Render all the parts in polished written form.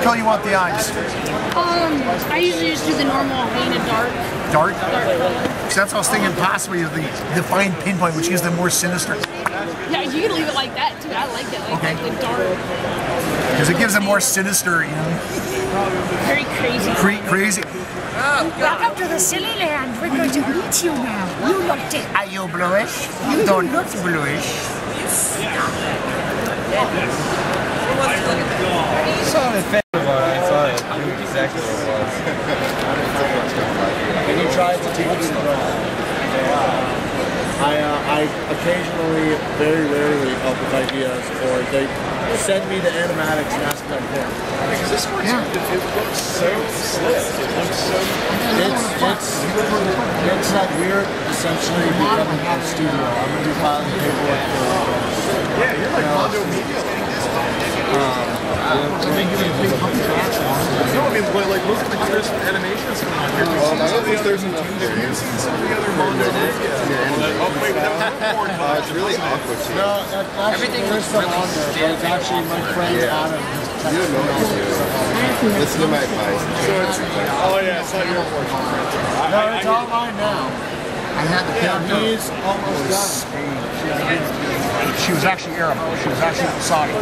color you want the eyes? I usually just do the normal paint of dark. Dark? Dark. So that's what I was thinking, possibly the defined pinpoint, which gives them more sinister. Yeah, you can leave it like that too. I like it, like okay. The dark. Because it gives them more sinister, you know. Very crazy. Crazy. Welcome to the silly land. We're going to meet you now. You look dead. Are you bluish? You don't look bluish. Saw the fan of it. I saw it. I knew exactly what it was. And you tried to teach me to draw. I occasionally, very rarely, help with ideas, or they send me to animatics and ask if I'm there. Because this works, it looks so slick. It looks so... It's that weird, essentially, becoming a studio. I'm going to be filing paperwork for... Yeah, you're like Mondo Media. No, I mean, like, look at the crisp animations going on here. There's some of the other Mondo Media. Oh, wait, it's really awkward. No, actually, there's some on there, but it's actually my friend Adam. You don't know what to do. Listen to my advice. So it's, oh yeah, it's not your portion. No, it's all mine now. I had the character. He's almost done. She was actually Arab. She was actually Saudi.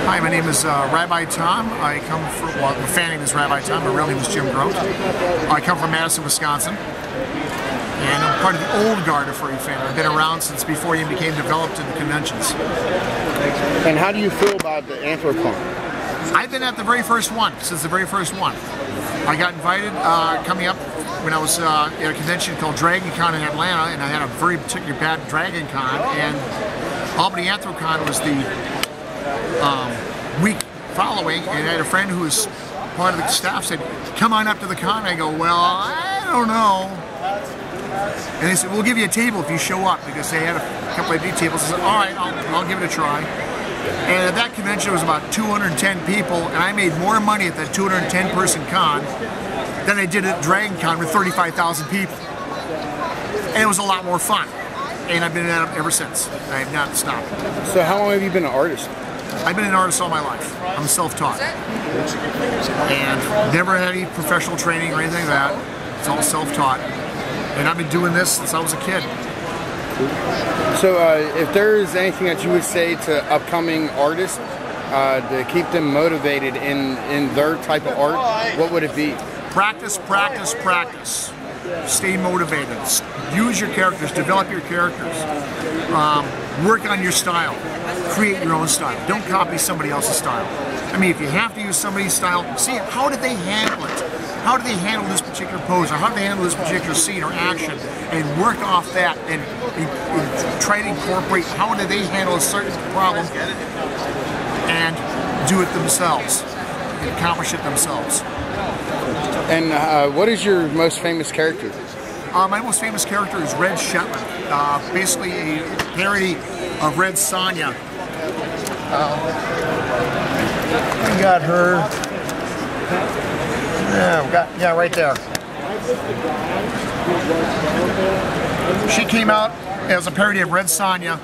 Hi, my name is Rabbi Tom. I come from, well, my fan name is Rabbi Tom. My real name is Jim Grote. I come from Madison, Wisconsin. And I'm part of the old guard of furry fandom. I've been around since before it became developed in the conventions. And how do you feel about the anthrocon? I've been at the very first one, since the very first one. I got invited coming up when I was at a convention called Dragon Con in Atlanta, and I had a very particularly bad Dragon Con, and Albany Anthrocon was the week following, and I had a friend who was part of the staff said, come on up to the con. I go, well, I don't know. And they said, we'll give you a table if you show up, because they had a couple of tables. I said, all right, I'll give it a try. And at that convention, it was about 210 people, and I made more money at that 210 person con than I did at Dragon Con with 35,000 people. And it was a lot more fun. And I've been at it ever since. I have not stopped. So how long have you been an artist? I've been an artist all my life. I'm self-taught. And never had any professional training or anything like that. It's all self-taught. And I've been doing this since I was a kid. So if there is anything that you would say to upcoming artists to keep them motivated in their type of art, what would it be? Practice, practice, practice. Stay motivated. Use your characters. Develop your characters. Work on your style. Create your own style. Don't copy somebody else's style. I mean, if you have to use somebody's style, see how did they handle it? How do they handle this particular pose, or how do they handle this particular scene or action, and work off that and try to incorporate how do they handle a certain problem and do it themselves, and accomplish it themselves. And what is your most famous character? My most famous character is Red Shetland, basically a parody of Red Sonja. We got her. Yeah, right there. She came out as a parody of Red Sonja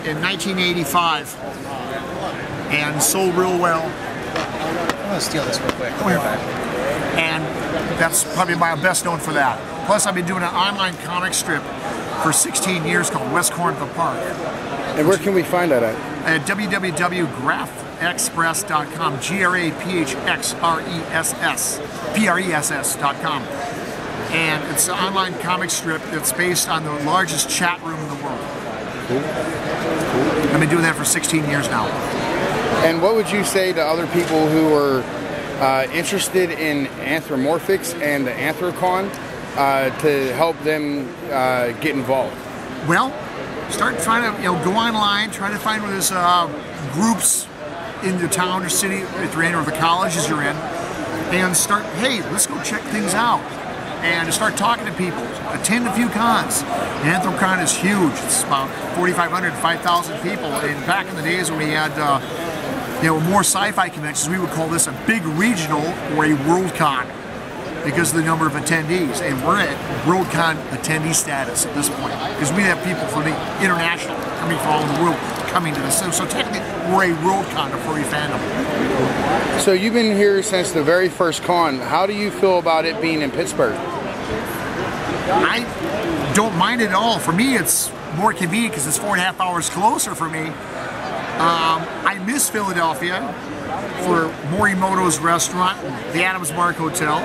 in 1985 and sold real well. I'm gonna steal this real quick. Come here. And that's probably my best known for that. Plus, I've been doing an online comic strip for 16 years called West Corner of the Park. And where can we find that at? At www.graphxpress.com, GRAPHXRESS.com. And it's an online comic strip that's based on the largest chat room in the world. Cool. I've been doing that for 16 years now. And what would you say to other people who are interested in anthropomorphics and the anthrocon to help them get involved? Well, start trying to go online, try to find where there's groups in the town or city if you're in, or the colleges you're in, and start, hey, let's go check things out. And start talking to people. Attend a few cons. Anthrocon is huge. It's about 4,500 to 5,000 people. And back in the days when we had more sci-fi conventions, we would call this a big regional or a world con. because of the number of attendees, and we're at Worldcon attendee status at this point because we have people from the international coming from all over the world coming to this. So technically, we're a Worldcon of furry fandom. So you've been here since the very first con. How do you feel about it being in Pittsburgh? I don't mind it at all. For me, it's more convenient because it's 4.5 hours closer for me. I miss Philadelphia for Morimoto's restaurant, the Adams Mark Hotel,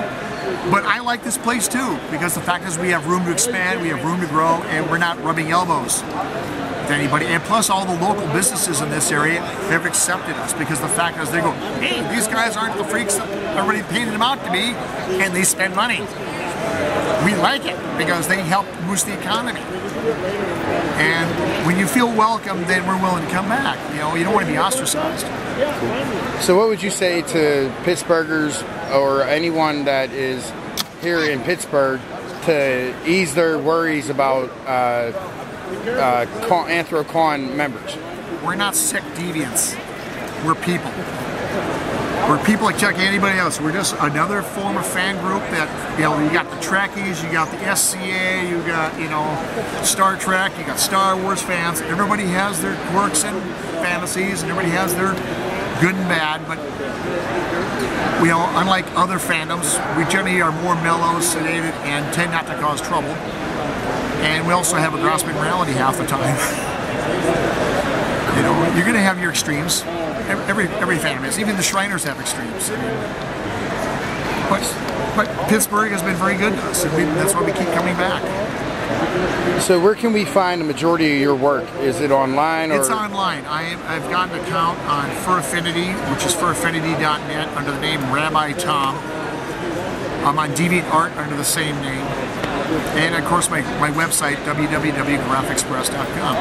but I like this place too because the fact is we have room to expand, we have room to grow, and we're not rubbing elbows with anybody. And plus, all the local businesses in this area have accepted us because the fact is they go, hey, these guys aren't the freaks that everybody painted them out to be, and they spend money. We like it because they help boost the economy. And when you feel welcome, then we're willing to come back. You know, you don't want to be ostracized. So what would you say to Pittsburghers or anyone that is here in Pittsburgh to ease their worries about anthrocon members? We're not sick deviants. We're people. We're people like anybody else. We're just another form of fan group that, you know, you got the Trekkies, you got the SCA, you got, you know, Star Trek, you got Star Wars fans. Everybody has their quirks and fantasies, and everybody has their good and bad, but, you know, unlike other fandoms, we generally are more mellow, sedated, and tend not to cause trouble. And we also have a grasping reality half the time. You know, you're going to have your extremes. Every fandom is. Even the Shriners have extremes. But Pittsburgh has been very good to us, and that's why we keep coming back. So where can we find the majority of your work? Is it online? Or? It's online. I've got an account on Fur Affinity, which is furaffinity.net, under the name Rabbi Tom. I'm on DeviantArt under the same name. And of course my website, www.graphexpress.com.